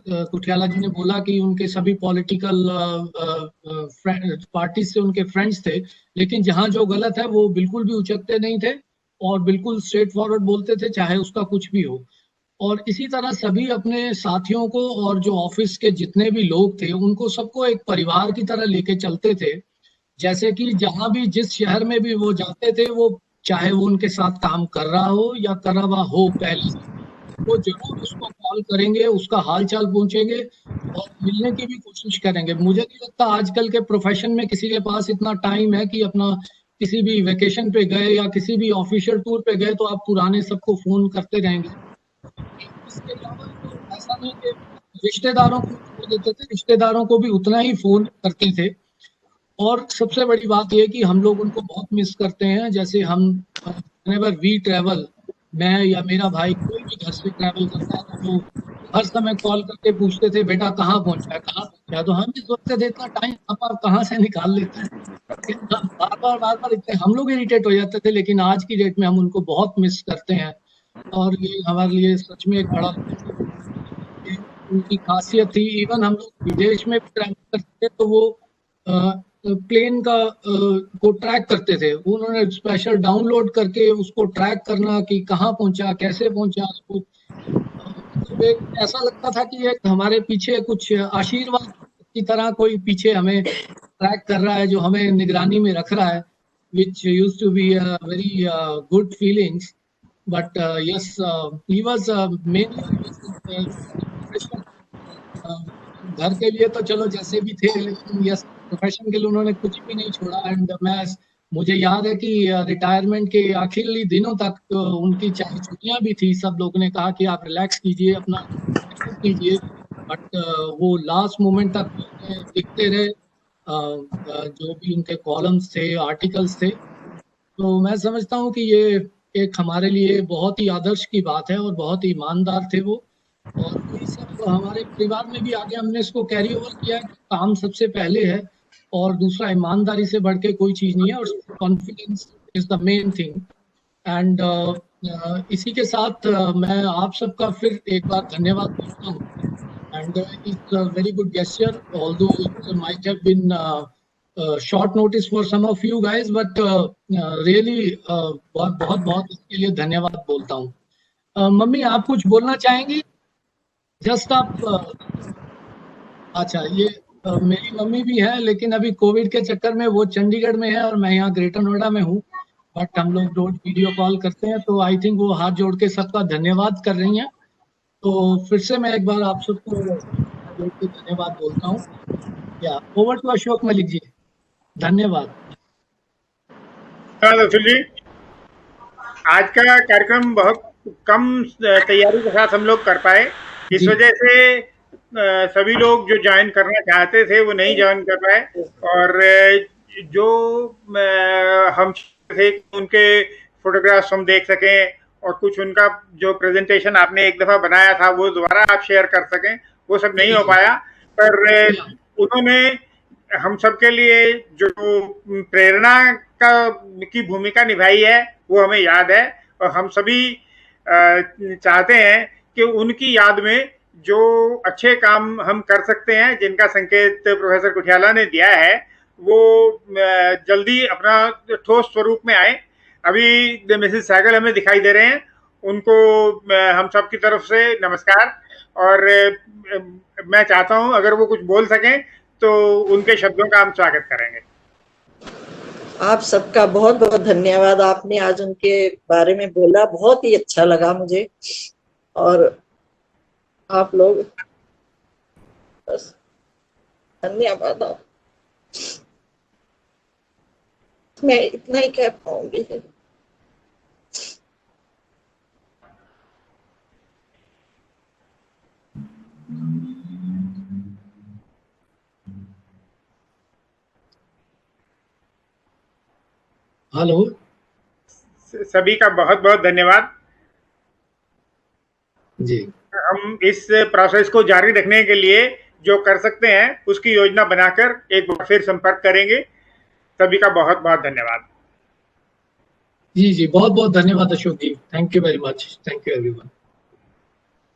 Kutiyala ji ने बोला कि उनके सभी पॉलिटिकल पार्टी से उनके फ्रेंड्स थे, लेकिन जहां जो गलत है वो बिल्कुल भी उचकते नहीं थे और बिल्कुल स्ट्रेट फॉरवर्ड बोलते थे, चाहे उसका कुछ भी हो। और इसी तरह सभी अपने साथियों को और जो ऑफिस के जितने भी लोग थे उनको सबको एक परिवार की तरह लेके चलते थे। जैसे कि जहां भी, जिस शहर में भी वो जाते थे, वो चाहे वो उनके साथ काम कर रहा हो या कर रहा हो पहले से, वो जरूर उसको कॉल करेंगे, उसका हाल चाल पूछेंगे और मिलने की भी कोशिश करेंगे। मुझे नहीं लगता आजकल के प्रोफेशन में किसी के पास इतना टाइम है कि अपना किसी भी वेकेशन पे गए या किसी भी ऑफिशियल टूर पे गए तो आप पुराने सबको फोन करते रहेंगे। इसके अलावा तो ऐसा नहीं कि रिश्तेदारों को छोड़ देते थे, रिश्तेदारों को भी उतना ही फोन करते थे। और सबसे बड़ी बात यह कि हम लोग उनको बहुत मिस करते हैं। जैसे हम व्हेनेवर वी ट्रैवल, मैं या मेरा भाई कोई भी घर से ट्रैवल करता है तो वो हर समय कॉल करके पूछते थे बेटा कहाँ पहुंचा है, कहाँ पहुंचा है। तो हम भी सोचते थे इतना टाइम आप कहाँ से निकाल लेते हैं, बार बार इतने हम लोग इरिटेट हो जाते थे। लेकिन आज की डेट में हम उनको बहुत मिस करते हैं और ये हमारे लिए सच में एक बड़ा उनकी खासियत थी। इवन हम लोग विदेश में ट्रैवल करते थे तो वो प्लेन का को ट्रैक करते थे। उन्होंने स्पेशल डाउनलोड करके उसको ट्रैक करना कि कहाँ पहुंचा, कैसे पहुंचा, उसको एक ऐसा लगता था कि एक हमारे पीछे कुछ आशीर्वाद की तरह कोई पीछे हमें ट्रैक कर रहा है, जो हमें निगरानी में रख रहा है, which used to be a very good feelings. But yes, he was mainly घर के लिए तो चलो जैसे भी थे, लेकिन यस प्रोफेशन के लिए उन्होंने कुछ भी नहीं छोड़ा। एंड मुझे याद है कि रिटायरमेंट के आखिरी दिनों तक उनकी चाहे छुट्टियां भी थी, सब लोगों ने कहा कि आप रिलैक्स कीजिए, अपना कीजिए, बट वो लास्ट मोमेंट तक दिखते रहे। जो भी उनके कॉलम्स थे, आर्टिकल्स थे, तो मैं समझता हूँ कि ये एक हमारे लिए बहुत ही आदर्श की बात है और बहुत ही ईमानदार थे वो। और वही सब हमारे परिवार में भी आगे हमने इसको कैरी ओवर किया है कि काम सबसे पहले है और दूसरा ईमानदारी से बढ़ के कोई चीज नहीं है, और confidence is the main thing. And इसी के साथ मैं आप सबका फिर एक बार धन्यवाद करता हूँ। And it's a very good gesture, although it might have been short notice for some of you guys, but really बहुत बहुत इसके लिए धन्यवाद बोलता हूँ। मम्मी आप कुछ बोलना चाहेंगी? जस्ट आप अच्छा, ये मेरी मम्मी भी है, लेकिन अभी कोविड के चक्कर में वो चंडीगढ़ में है और मैं यहाँ ग्रेटर नोएडा में हूँ, बट हम लोग रोज वीडियो कॉल करते हैं, तो आई थिंक वो हाथ जोड़ के सबका धन्यवाद कर रही हैं। तो फिर से मैं एक बार आप सबको जोड़ के धन्यवाद बोलता हूँ। या ओवर टू अशोक मलिक जी, धन्यवाद। रसूल जी, आज का कार्यक्रम बहुत कम तैयारी के साथ हम लोग कर पाए, इस वजह से सभी लोग जो ज्वाइन करना चाहते थे वो नहीं ज्वाइन कर पाए, और जो हम थे उनके फोटोग्राफ्स हम देख सकें और कुछ उनका जो प्रेजेंटेशन आपने एक दफा बनाया था वो दोबारा आप शेयर कर सकें, वो सब नहीं हो पाया। पर उन्होंने हम सबके लिए जो प्रेरणा की भूमिका निभाई है वो हमें याद है, और हम सभी चाहते हैं कि उनकी याद में जो अच्छे काम हम कर सकते हैं, जिनका संकेत प्रोफेसर कुटियाला ने दिया है, वो जल्दी अपना ठोस स्वरूप में आए। अभी मिसेस सहगल हमें दिखाई दे रहे हैं, उनको हम सब की तरफ से नमस्कार। और मैं चाहता हूं अगर वो कुछ बोल सकें तो उनके शब्दों का हम स्वागत करेंगे। आप सबका बहुत बहुत धन्यवाद। आपने आज उनके बारे में बोला, बहुत ही अच्छा लगा मुझे। और आप लोग बस धन्यवाद। मैं इतना ही कह पाऊंगी। हेलो सभी का बहुत बहुत धन्यवाद। जी, हम इस प्रोसेस को जारी रखने के लिए जो कर सकते हैं उसकी योजना बनाकर एक बार फिर संपर्क करेंगे। सभी का बहुत बहुत धन्यवाद। जी, बहुत बहुत धन्यवाद Ashok ji. Thank you very much. Thank you everyone.